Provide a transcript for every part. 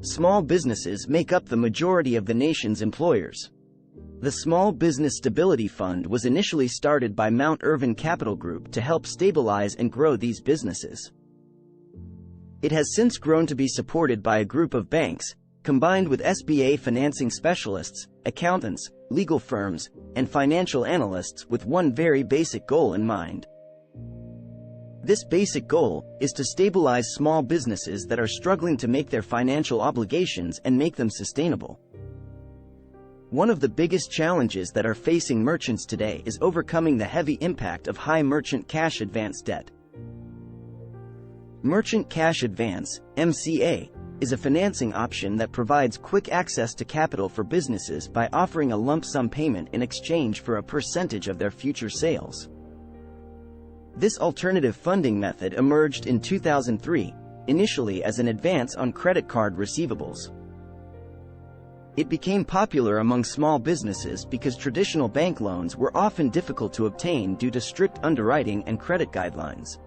Small businesses make up the majority of the nation's employers. The Small Business Stability Fund was initially started by Mount Irvin Capital Group to help stabilize and grow these businesses. It has since grown to be supported by a group of banks, combined with SBA financing specialists, accountants, legal firms, and financial analysts with one very basic goal in mind. This basic goal is to stabilize small businesses that are struggling to make their financial obligations and make them sustainable. One of the biggest challenges that are facing merchants today is overcoming the heavy impact of high merchant cash advance debt. Merchant Cash Advance, MCA, is a financing option that provides quick access to capital for businesses by offering a lump sum payment in exchange for a percentage of their future sales. This alternative funding method emerged in 2003, initially as an advance on credit card receivables. It became popular among small businesses because traditional bank loans were often difficult to obtain due to strict underwriting and credit guidelines.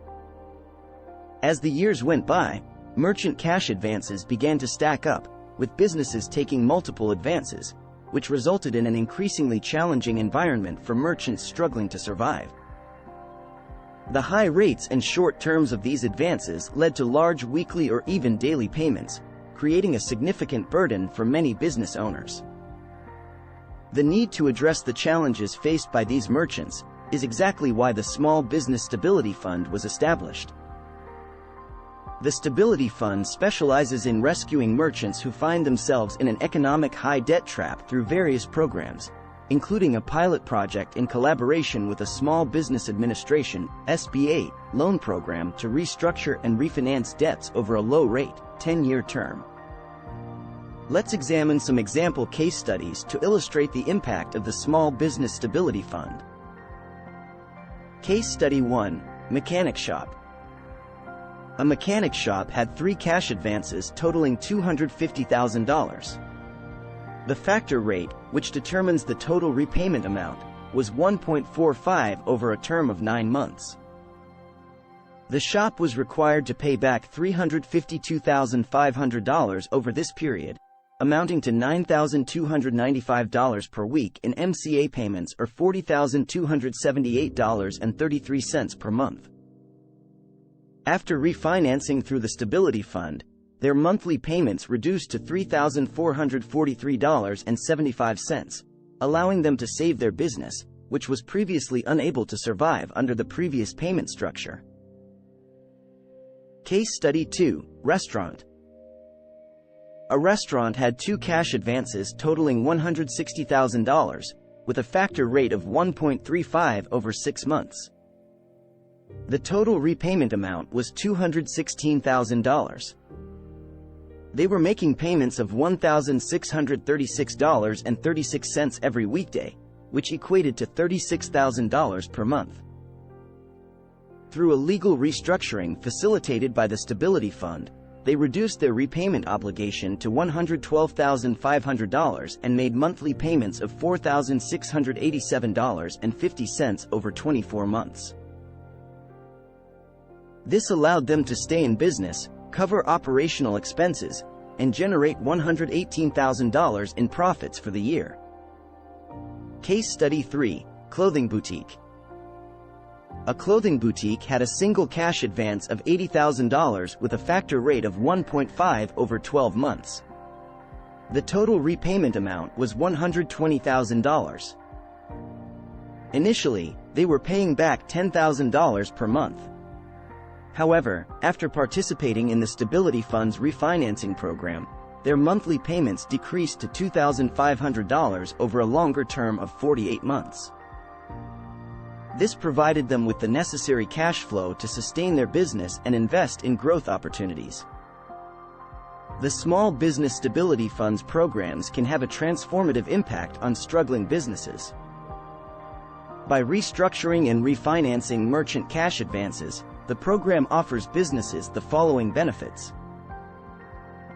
As the years went by, merchant cash advances began to stack up, with businesses taking multiple advances, which resulted in an increasingly challenging environment for merchants struggling to survive. The high rates and short terms of these advances led to large weekly or even daily payments, creating a significant burden for many business owners. The need to address the challenges faced by these merchants is exactly why the Small Business Stability Fund was established. The Stability Fund specializes in rescuing merchants who find themselves in an economic high-debt trap through various programs, including a pilot project in collaboration with a Small Business Administration (SBA) loan program to restructure and refinance debts over a low-rate, 10-year term. Let's examine some example case studies to illustrate the impact of the Small Business Stability Fund. Case Study 1: Mechanic Shop. A mechanic shop had 3 cash advances totaling $250,000. The factor rate, which determines the total repayment amount, was 1.45 over a term of 9 months. The shop was required to pay back $352,500 over this period, amounting to $9,295 per week in MCA payments or $40,278.33 per month. After refinancing through the Stability Fund, their monthly payments reduced to $3,443.75, allowing them to save their business, which was previously unable to survive under the previous payment structure. Case Study 2: Restaurant. A restaurant had 2 cash advances totaling $160,000, with a factor rate of 1.35 over 6 months. The total repayment amount was $216,000. They were making payments of $1,636.36 every weekday, which equated to $36,000 per month. Through a legal restructuring facilitated by the Stability Fund, they reduced their repayment obligation to $112,500 and made monthly payments of $4,687.50 over 24 months. This allowed them to stay in business, cover operational expenses, and generate $118,000 in profits for the year. Case Study 3: Clothing Boutique. A clothing boutique had a single cash advance of $80,000 with a factor rate of 1.5 over 12 months. The total repayment amount was $120,000. Initially, they were paying back $10,000 per month. However, after participating in the Stability Fund's refinancing program, their monthly payments decreased to $2,500 over a longer term of 48 months. This provided them with the necessary cash flow to sustain their business and invest in growth opportunities. The Small Business Stability Fund's programs can have a transformative impact on struggling businesses. By restructuring and refinancing merchant cash advances, the program offers businesses the following benefits.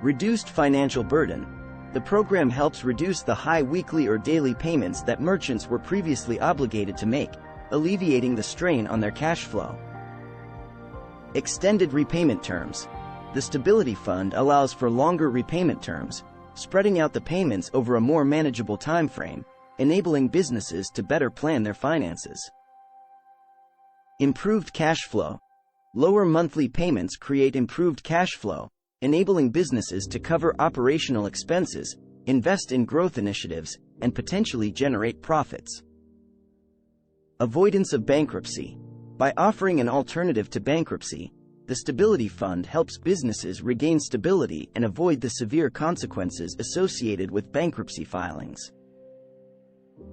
Reduced financial burden. The program helps reduce the high weekly or daily payments that merchants were previously obligated to make, alleviating the strain on their cash flow. Extended repayment terms. The Stability Fund allows for longer repayment terms, spreading out the payments over a more manageable time frame, enabling businesses to better plan their finances. Improved cash flow. Lower monthly payments create improved cash flow, enabling businesses to cover operational expenses, invest in growth initiatives, and potentially generate profits. Avoidance of bankruptcy. By offering an alternative to bankruptcy, the Stability Fund helps businesses regain stability and avoid the severe consequences associated with bankruptcy filings.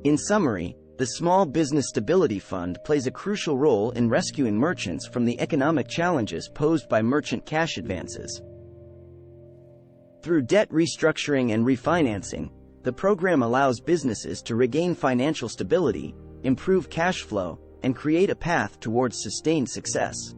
In summary, the Small Business Stability Fund plays a crucial role in rescuing merchants from the economic challenges posed by merchant cash advances. Through debt restructuring and refinancing, the program allows businesses to regain financial stability, improve cash flow, and create a path towards sustained success.